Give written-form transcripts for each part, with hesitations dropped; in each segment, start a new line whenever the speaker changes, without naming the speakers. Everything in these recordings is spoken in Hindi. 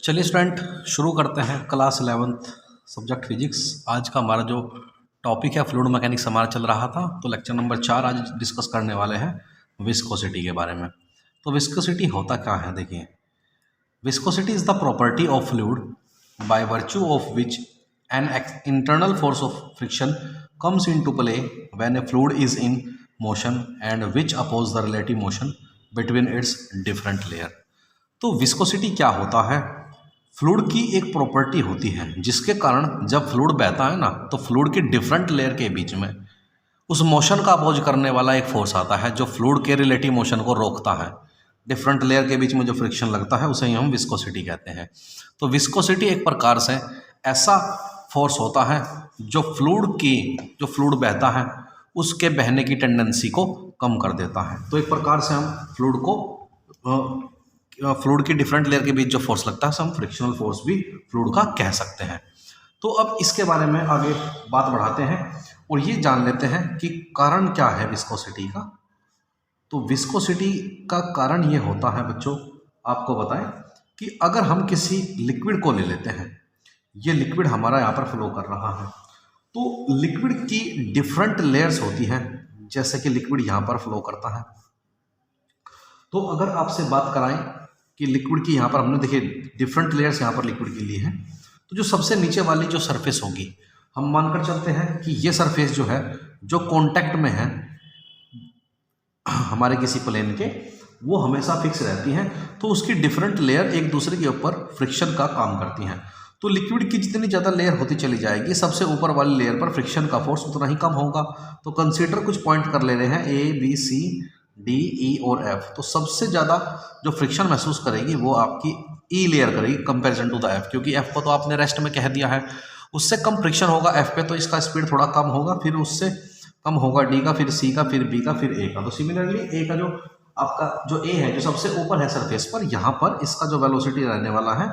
चलिए स्टूडेंट, शुरू करते हैं क्लास 11th सब्जेक्ट फिजिक्स। आज का हमारा जो टॉपिक है फ्लूइड मैकेनिक्स हमारा चल रहा था, तो लेक्चर नंबर 4 आज डिस्कस करने वाले हैं विस्कोसिटी के बारे में। तो विस्कोसिटी होता क्या है, देखिए। Viscosity is the property of fluid by virtue of which an internal force of friction comes in to play when a fluid is in motion and which oppose the relative motion between its different layer. तो विस्कोसिटी क्या होता है? फ्लूइड की एक प्रॉपर्टी होती है जिसके कारण जब फ्लूइड बहता है ना, तो फ्लूइड के डिफरेंट लेयर के बीच में उस मोशन का अपोज करने वाला एक फोर्स आता है जो फ्लूइड के रिलेटिव मोशन को रोकता है। डिफरेंट लेयर के बीच में जो फ्रिक्शन लगता है उसे ही हम विस्कोसिटी कहते हैं। तो विस्कोसिटी एक प्रकार से ऐसा फोर्स होता है जो फ्लूइड बहता है उसके बहने की टेंडेंसी को कम कर देता है। तो एक प्रकार से हम फ्लूइड की डिफरेंट लेयर के बीच जो फोर्स लगता है हम फ्रिक्शनल फोर्स भी फ्लूइड का कह सकते हैं। तो अब इसके बारे में आगे बात बढ़ाते हैं और ये जान लेते हैं कि कारण क्या है विस्कोसिटी का। तो विस्कोसिटी का कारण ये होता है बच्चों, आपको बताएं कि अगर हम किसी लिक्विड को ले लेते हैं, ये लिक्विड हमारा यहाँ पर फ्लो कर रहा है, तो लिक्विड की डिफरेंट लेयर्स होती हैं। जैसे कि लिक्विड यहाँ पर फ्लो करता है, तो अगर आपसे बात कराएं कि लिक्विड की यहाँ पर हमने देखिए डिफरेंट लेयर्स यहाँ पर लिक्विड के लिए हैं, तो जो सबसे नीचे वाली जो सरफेस होगी, हम मानकर चलते हैं कि ये सरफेस जो है जो कांटेक्ट में है हमारे किसी प्लेन के, वो हमेशा फिक्स रहती हैं। तो उसकी डिफरेंट लेयर एक दूसरे के ऊपर फ्रिक्शन का काम करती हैं। तो लिक्विड की जितनी ज़्यादा लेयर होती चली जाएगी, सबसे ऊपर वाली लेयर पर फ्रिक्शन का फोर्स उतना ही कम होगा। तो कंसीडर कुछ पॉइंट कर ले रहे हैं A, B, C, D, E और F। तो सबसे ज़्यादा जो फ्रिक्शन महसूस करेगी वो आपकी E लेयर करेगी कंपैरिजन टू द F, क्योंकि F को तो आपने रेस्ट में कह दिया है, उससे कम फ्रिक्शन होगा F पे, तो इसका स्पीड थोड़ा कम होगा, फिर उससे कम होगा D का, फिर C का, फिर B का, फिर A का। तो सिमिलरली A का जो आपका जो A है जो सबसे ऊपर है सरफेस पर, यहाँ पर इसका जो वेलोसिटी रहने वाला है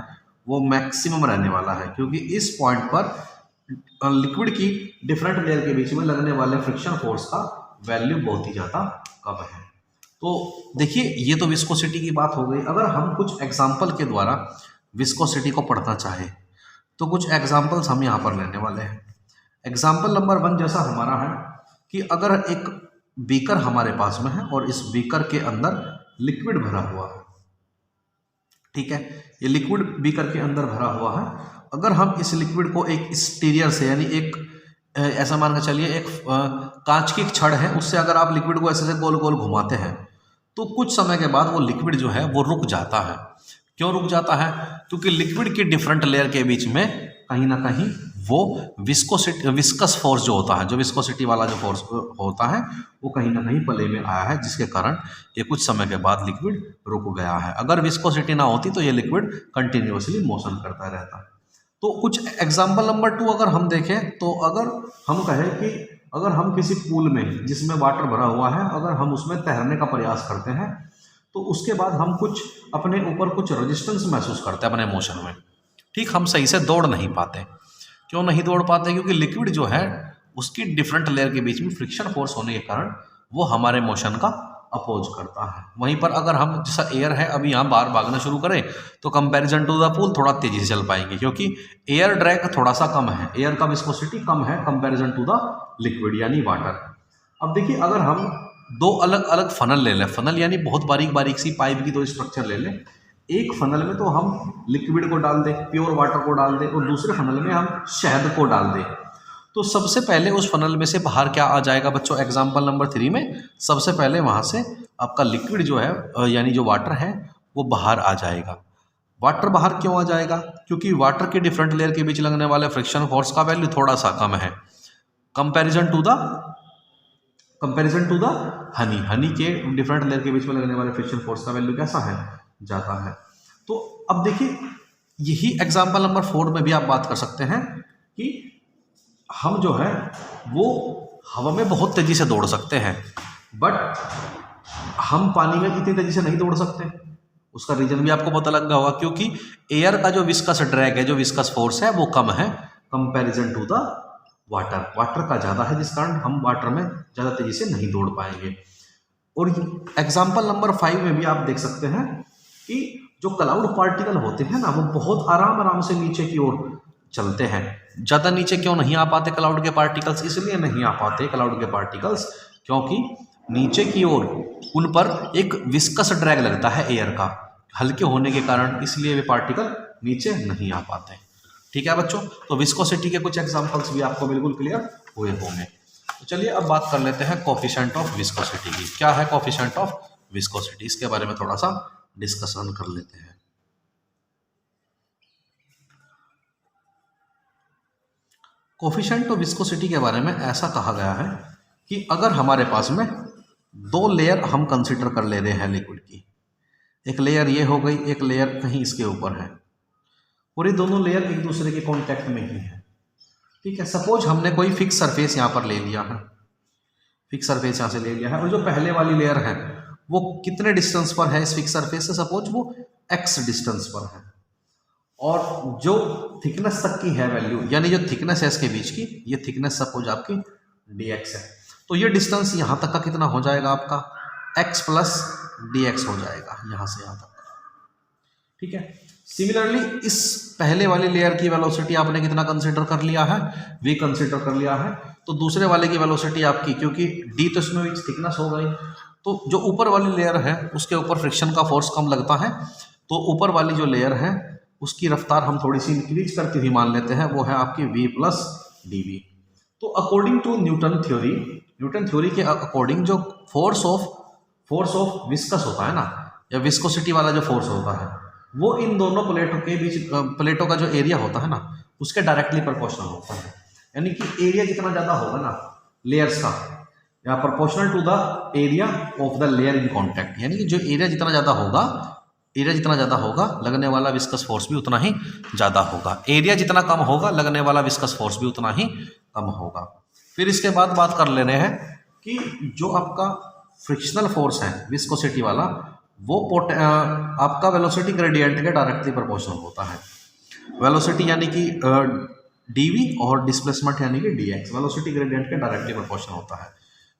वो मैक्सिमम रहने वाला है, क्योंकि इस पॉइंट पर लिक्विड की डिफरेंट लेयर के बीच में लगने वाले फ्रिक्शन फोर्स का वैल्यू बहुत ही ज़्यादा कम है। तो देखिए ये तो विस्कोसिटी की बात हो गई। अगर हम कुछ एग्जाम्पल के द्वारा विस्कोसिटी को पढ़ना चाहें तो कुछ एग्जाम्पल्स हम यहाँ पर लेने वाले हैं। एग्जाम्पल नंबर 1 जैसा हमारा है कि अगर एक बीकर हमारे पास में है और इस बीकर के अंदर लिक्विड भरा हुआ है, ठीक है, ये लिक्विड बीकर के अंदर भरा हुआ है। अगर हम इस लिक्विड को एक स्टीरियर से, यानी एक ऐसा मान के चलिए एक कांच की छड़ है, उससे अगर आप लिक्विड को ऐसे गोल गोल घुमाते हैं तो कुछ समय के बाद वो लिक्विड जो है वो रुक जाता है। क्यों रुक जाता है? क्योंकि लिक्विड की डिफरेंट लेयर के बीच में कहीं ना कहीं वो विस्कस फोर्स जो होता है, जो विस्कोसिटी वाला जो फोर्स होता है वो कहीं ना कहीं प्ले में आया है, जिसके कारण ये कुछ समय के बाद लिक्विड रुक गया है। अगर विस्कोसिटी ना होती तो ये लिक्विड कंटिन्यूअसली मोशन करता रहता। तो कुछ एग्जाम्पल नंबर 2 अगर हम देखें, तो अगर हम कहें कि अगर हम किसी पूल में जिसमें वाटर भरा हुआ है, अगर हम उसमें तैरने का प्रयास करते हैं, तो उसके बाद हम कुछ अपने ऊपर कुछ रेजिस्टेंस महसूस करते हैं अपने मोशन में, ठीक, हम सही से दौड़ नहीं पाते। क्यों नहीं दौड़ पाते? क्योंकि लिक्विड जो है उसकी डिफरेंट लेयर के बीच में फ्रिक्शन फोर्स होने के कारण वो हमारे मोशन का अपोज करता है। वहीं पर अगर हम जैसा एयर है अभी यहाँ बाहर भागना शुरू करें तो कंपैरिजन टू द पूल थोड़ा तेजी से चल पाएंगे, क्योंकि एयर ड्रैग थोड़ा सा कम है, एयर का विस्कोसिटी कम है कंपैरिजन टू द लिक्विड यानी वाटर। अब देखिए अगर हम दो अलग अलग फनल ले लें, फनल यानी बहुत बारीक बारीक सी पाइप की दो स्ट्रक्चर ले लें, एक फनल में तो हम लिक्विड को डाल दें, प्योर वाटर को डाल दें, और दूसरे फनल में हम शहद को डाल दें, तो सबसे पहले उस फनल में से बाहर क्या आ जाएगा बच्चों? एग्जाम्पल नंबर 3 में सबसे पहले वहाँ से आपका लिक्विड जो है यानी जो वाटर है वो बाहर आ जाएगा। वाटर बाहर क्यों आ जाएगा? क्योंकि वाटर के डिफरेंट लेयर के बीच लगने वाले फ्रिक्शन फोर्स का वैल्यू थोड़ा सा कम है कंपैरिजन टू द हनी के डिफरेंट लेयर के बीच में लगने वाले फ्रिक्शन फोर्स का वैल्यू कैसा है? ज़्यादा है। तो अब देखिए यही एग्जाम्पल नंबर 4 में भी आप बात कर सकते हैं कि हम जो है वो हवा में बहुत तेजी से दौड़ सकते हैं, बट हम पानी में इतनी तेजी से नहीं दौड़ सकते। उसका रीजन भी आपको पता लग गया होगा, क्योंकि एयर का जो विस्कस ड्रैग है, जो विस्कस फोर्स है वो कम है कंपैरिजन टू द वाटर का ज़्यादा है, जिस कारण हम वाटर में ज़्यादा तेजी से नहीं दौड़ पाएंगे। और एग्जाम्पल नंबर 5 में भी आप देख सकते हैं कि जो क्लाउड पार्टिकल होते हैं ना वो बहुत आराम आराम से नीचे की ओर चलते हैं। ज़्यादा नीचे क्यों नहीं आ पाते क्लाउड के पार्टिकल्स? इसलिए नहीं आ पाते क्लाउड के पार्टिकल्स क्योंकि नीचे की ओर उन पर एक विस्कस ड्रैग लगता है एयर का, हल्के होने के कारण, इसलिए वे पार्टिकल नीचे नहीं आ पाते। ठीक है बच्चों, तो विस्कोसिटी के कुछ एग्जांपल्स भी आपको बिल्कुल क्लियर हुए होंगे। तो चलिए अब बात कर लेते हैं कोफिशिएंट ऑफ विस्कोसिटी की। क्या है कोफिशिएंट ऑफ विस्कोसिटी? इसके बारे में थोड़ा सा डिस्कशन कर लेते हैं। कोफिशिएंट ऑफ विस्कोसिटी के बारे में ऐसा कहा गया है कि अगर हमारे पास में दो लेयर हम कंसिडर कर ले रहे हैं लिक्विड की, एक लेयर ये हो गई, एक लेयर कहीं इसके ऊपर है, और ये दोनों लेयर एक दूसरे के कांटेक्ट में ही है। ठीक है, सपोज हमने कोई फिक्स सरफेस यहाँ पर ले लिया है, फिक्स सरफेस यहाँ से ले लिया है, और जो पहले वाली लेयर है वो कितने डिस्टेंस पर है इस फिक्स सरफेस से? सपोज वो x डिस्टेंस पर है, और जो थिकनेस तक की है वैल्यू, यानी जो थिकनेस है इसके बीच की, ये थिकनेस सपोज आपकी dx है, तो ये डिस्टेंस यहाँ तक का कितना हो जाएगा आपका? x प्लस dx हो जाएगा यहाँ से यहाँ तक। ठीक है, सिमिलरली इस पहले वाली लेयर की वेलोसिटी आपने कितना कंसिडर कर लिया है? v कंसिडर कर लिया है। तो दूसरे वाले की वेलोसिटी आपकी, क्योंकि d तो इसमें थिकनेस हो गई, तो जो ऊपर वाली लेयर है उसके ऊपर फ्रिक्शन का फोर्स कम लगता है, तो ऊपर वाली जो लेयर है उसकी रफ्तार हम थोड़ी सी इंक्रीज करती हुई मान लेते हैं, वो है आपकी v प्लस dv। तो अकॉर्डिंग टू न्यूटन थ्योरी के अकॉर्डिंग जो फोर्स ऑफ विस्कस होता है ना, या विस्कोसिटी वाला जो फोर्स होता है, वो इन दोनों प्लेटों के बीच, प्लेटों का जो एरिया होता है ना उसके डायरेक्टली प्रोपोर्शनल होता है। यानी कि एरिया जितना ज़्यादा होगा ना लेयर्स का, या proportional to the area of the layer in contact, यानी कि जो एरिया जितना ज़्यादा होगा लगने वाला विस्कस फोर्स भी उतना ही ज़्यादा होगा। एरिया जितना कम होगा लगने वाला विस्कस फोर्स भी उतना ही कम होगा। फिर इसके बाद बात कर ले रहे हैं कि जो आपका फ्रिक्शनल फोर्स है विस्कोसिटी वाला, वो आपका वेलोसिटी ग्रेडियंट के डायरेक्टली प्रोपोर्शनल होता है। वेलोसिटी यानी कि dv और डिस्प्लेसमेंट यानी कि dx, वेलोसिटी ग्रेडियंट के डायरेक्टली प्रोपोर्शनल होता है।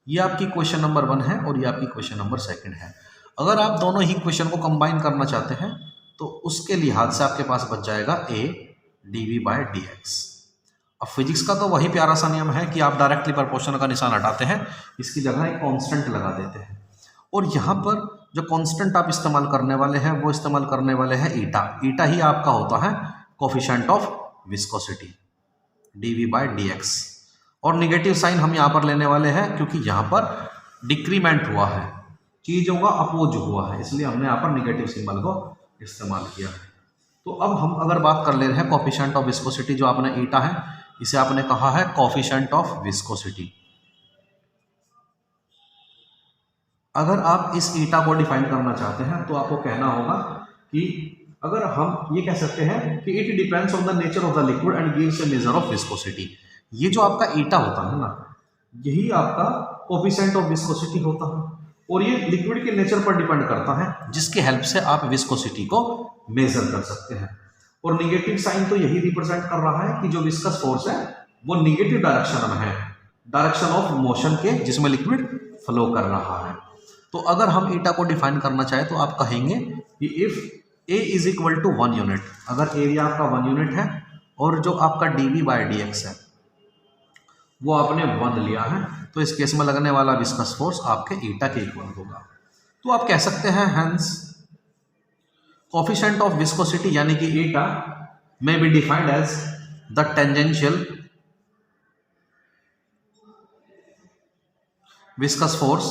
ये आपकी क्वेश्चन नंबर 1 है और ये आपकी क्वेश्चन नंबर 2 है। अगर आप दोनों ही क्वेश्चन को कंबाइन करना चाहते हैं तो उसके लिहाज से आपके पास बच जाएगा a dv/dx। अब फिजिक्स का तो वही प्यारा सा नियम है कि आप डायरेक्टली प्रोपोर्शनल का निशान हटाते हैं, इसकी जगह एक कांस्टेंट लगा देते हैं, और यहाँ पर जो कांस्टेंट आप इस्तेमाल करने वाले हैं वो इस्तेमाल करने वाले हैं ईटा ही आपका होता है कोफिशिएंट ऑफ विस्कोसिटी dv/dx। और निगेटिव साइन हम यहाँ पर लेने वाले हैं क्योंकि यहाँ पर डिक्रीमेंट हुआ है, चीज़ों का अपोज हुआ है, इसलिए हमने यहाँ पर निगेटिव सिंबल को इस्तेमाल किया है। तो अब हम अगर बात कर ले रहे हैं कोफिशिएंट ऑफ विस्कोसिटी, जो आपने ईटा है इसे आपने कहा है कोफिशिएंट ऑफ विस्कोसिटी। अगर आप इस ईटा को डिफाइन करना चाहते हैं तो आपको कहना होगा कि अगर हम ये कह सकते हैं कि it depends on the nature of the liquid and gives A measure of viscosity. ये जो आपका ईटा होता है ना, यही आपका कोफिशिएंट ऑफ विस्कोसिटी होता है, और ये लिक्विड के नेचर पर डिपेंड करता है, जिसकी हेल्प से आप विस्कोसिटी को मेजर कर सकते हैं। और निगेटिव साइन तो यही रिप्रेजेंट कर रहा है कि जो विस्कस फोर्स है वो निगेटिव डायरेक्शन में है, डायरेक्शन ऑफ मोशन के, जिसमें लिक्विड फ्लो कर रहा है। तो अगर हम ईटा को डिफाइन करना चाहें तो आप कहेंगे कि if A is equal to 1 unit, अगर एरिया आपका 1 यूनिट है और जो आपका dv/dx है वो आपने 1 लिया है, तो इस केस में लगने वाला विस्कस फोर्स आपके ईटा के इक्वल होगा। तो आप कह सकते हैं हेंस कोफिशिएंट ऑफ विस्कोसिटी यानी कि ईटा may be defined as the tangential viscous force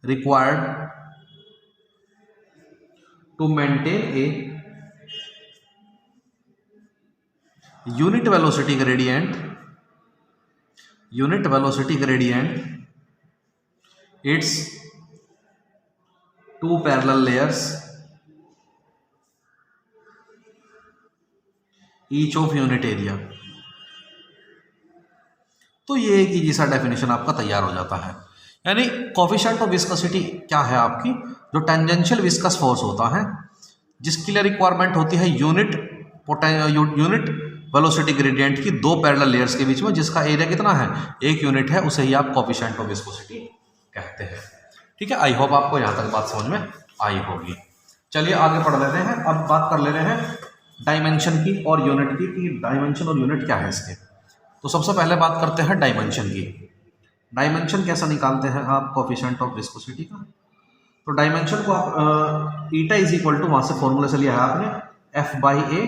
required to maintain a unit velocity gradient its two parallel layers each of unit area। तो ये एक इजी सा डेफिनेशन आपका तैयार हो जाता है। यानी कोफिशिएंट ऑफ विस्कोसिटी क्या है आपकी, जो टेंजेंशियल विस्कस फोर्स होता है जिसके लिए रिक्वायरमेंट होती है यूनिट वेलोसिटी ग्रेडियंट की 2 पैरेलल लेयर्स के बीच में, जिसका एरिया कितना है 1 यूनिट है, उसे ही आप कोफिशिएंट ऑफ विस्कोसिटी कहते हैं। ठीक है, आई होप आपको यहाँ तक बात समझ में आई होगी। चलिए आगे पढ़ लेते हैं। अब बात कर ले रहे हैं डायमेंशन की और यूनिट की, कि डायमेंशन और यूनिट क्या है इसके। तो सबसे पहले बात करते हैं डायमेंशन की। डायमेंशन कैसा निकालते हैं आप कोफिशिएंट ऑफ विस्कोसिटी का। तो डायमेंशन को आप ईटा इज इक्वल टू, वहाँ से फॉर्मूला से लिया है आपने F/A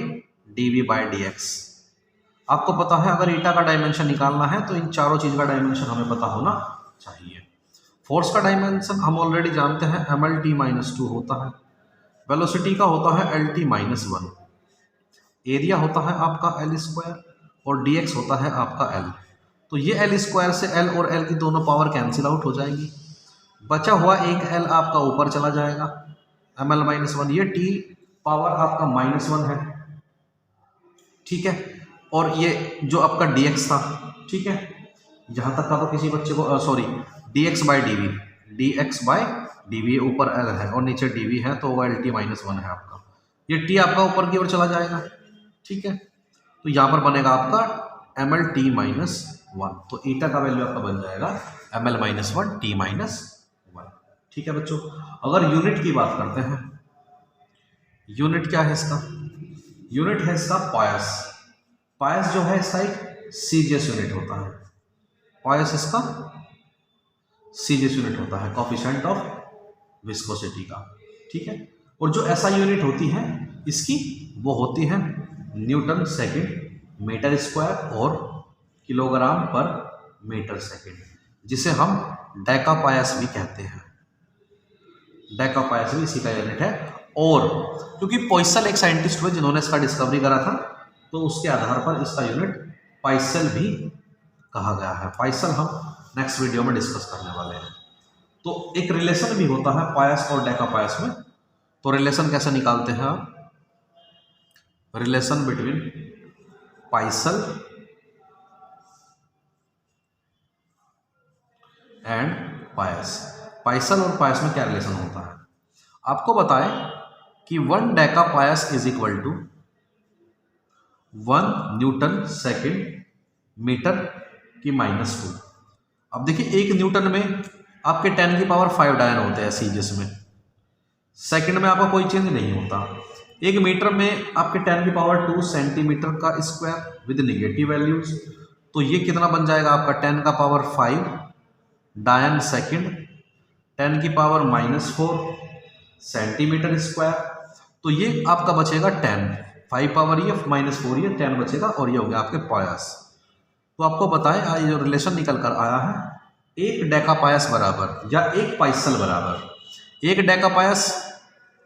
dV/dx। आपको पता है अगर ईटा का डायमेंशन निकालना है तो इन चारों चीज़ का डायमेंशन हमें पता होना चाहिए। फोर्स का डायमेंशन हम ऑलरेडी जानते हैं mLT-2 होता है, वेलोसिटी का होता है LT-1, एरिया होता है आपका L² और dx होता है आपका L। तो ये L² से L और L की दोनों पावर कैंसिल आउट हो जाएगी, बचा हुआ एक L आपका ऊपर चला जाएगा, mL-1, ये T पावर आपका -1 है, ठीक है। और ये जो आपका dx था, ठीक है, यहाँ तक का तो किसी बच्चे को सॉरी dx/dv ऊपर L है और नीचे dv है, तो वो LT-1 है आपका। ये T आपका ऊपर की ओर चला जाएगा, ठीक है। तो यहाँ पर बनेगा आपका mL-T-1, तो ईटा का वैल्यू आपका बन जाएगा mL-1 T-1, ठीक है बच्चों। अगर यूनिट की बात करते हैं, यूनिट क्या है इसका, यूनिट है इसका पायस। पायस जो है इसका एक सीजीएस यूनिट होता है, पायस इसका सीजीएस यूनिट होता है कोफिशिएंट ऑफ विस्कोसिटी का, ठीक है। और जो ऐसा यूनिट होती है इसकी, वो होती है न्यूटन सेकंड मीटर स्क्वायर और किलोग्राम पर मीटर सेकंड, जिसे हम डेकापायस भी कहते हैं। डेकापायस भी इसी का यूनिट है। और क्योंकि पॉइसल एक साइंटिस्ट हुए जिन्होंने इसका डिस्कवरी करा था, तो उसके आधार पर इसका यूनिट पाइसल भी कहा गया है। पाइसल हम नेक्स्ट वीडियो में डिस्कस करने वाले हैं। तो एक रिलेशन भी होता है पायस और डेकापायस में। तो रिलेशन कैसे निकालते हैं आप, रिलेशन बिटवीन पाइसल एंड पायस। पाइसल और पायस में क्या रिलेशन होता है, आपको बताएं कि 1 decapoise is equal to 1 newton second metre की -2। अब देखिए 1 न्यूटन में आपके 10 की पावर 5 डायन होते हैं सीजीएस में, सेकंड में आपका कोई चेंज नहीं होता। 1 मीटर में आपके 10 की पावर 2 सेंटीमीटर का स्क्वायर विद नेगेटिव वैल्यूज, तो ये कितना बन जाएगा आपका 10 का पावर 5 डायन सेकंड, 10 की पावर -4 सेंटीमीटर स्क्वायर। तो ये आपका बचेगा 10, 5 पावर ये -4 ये 10 बचेगा, और ये हो गया आपके पायस। तो आपको बताएं ये जो रिलेशन निकल कर आया है, एक डेकापायस बराबर या एक पाइसल बराबर, एक डेकापायस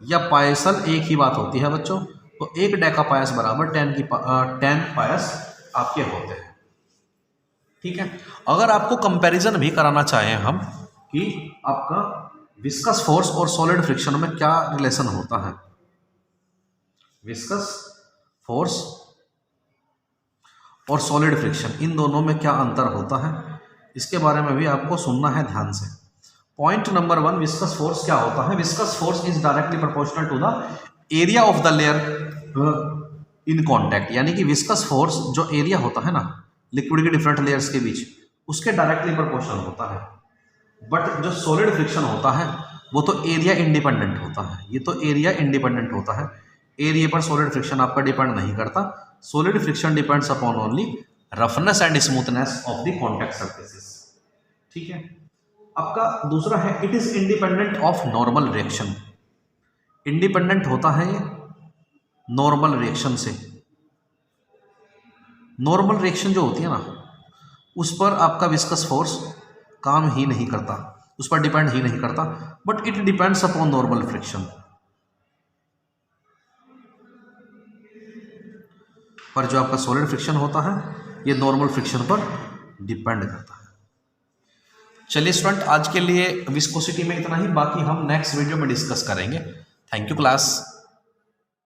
या पाइसल एक ही बात होती है बच्चों। तो एक डेकापायस बराबर 10 पायस आपके होते हैं, ठीक है। अगर आपको कंपैरिजन भी कराना चाहें हम कि आपका विस्कस फोर्स और सॉलिड फ्रिक्शन में क्या रिलेशन होता है, विस्कस फोर्स और सॉलिड फ्रिक्शन इन दोनों में क्या अंतर होता है, इसके बारे में भी आपको सुनना है ध्यान से। पॉइंट नंबर 1, विस्कस फोर्स क्या होता है। Viscous force is directly proportional to the area of the layer in contact, यानी कि विस्कस फोर्स जो एरिया होता है ना लिक्विड के डिफरेंट लेयर्स के बीच, उसके डायरेक्टली प्रोपोर्शनल होता है। बट जो सॉलिड फ्रिक्शन होता है वो तो एरिया इंडिपेंडेंट होता है, ये तो एरिया इंडिपेंडेंट होता है। एरिया पर सॉलिड फ्रिक्शन आपका डिपेंड नहीं करता। Solid friction depends upon only roughness and smoothness of the contact surfaces, ठीक है। आपका दूसरा है it is independent of normal reaction. Independent होता है ये नॉर्मल रिएक्शन से। नॉर्मल रिएक्शन जो होती है ना, उस पर आपका विस्कस फोर्स काम ही नहीं करता, उस पर डिपेंड ही नहीं करता, but it depends upon normal friction. पर जो आपका सॉलिड फ्रिक्शन होता है ये नॉर्मल फ्रिक्शन पर डिपेंड करता है। चलिए स्टूडेंट, आज के लिए विस्कोसिटी में इतना ही, बाकी हम नेक्स्ट वीडियो में डिस्कस करेंगे। Thank you class.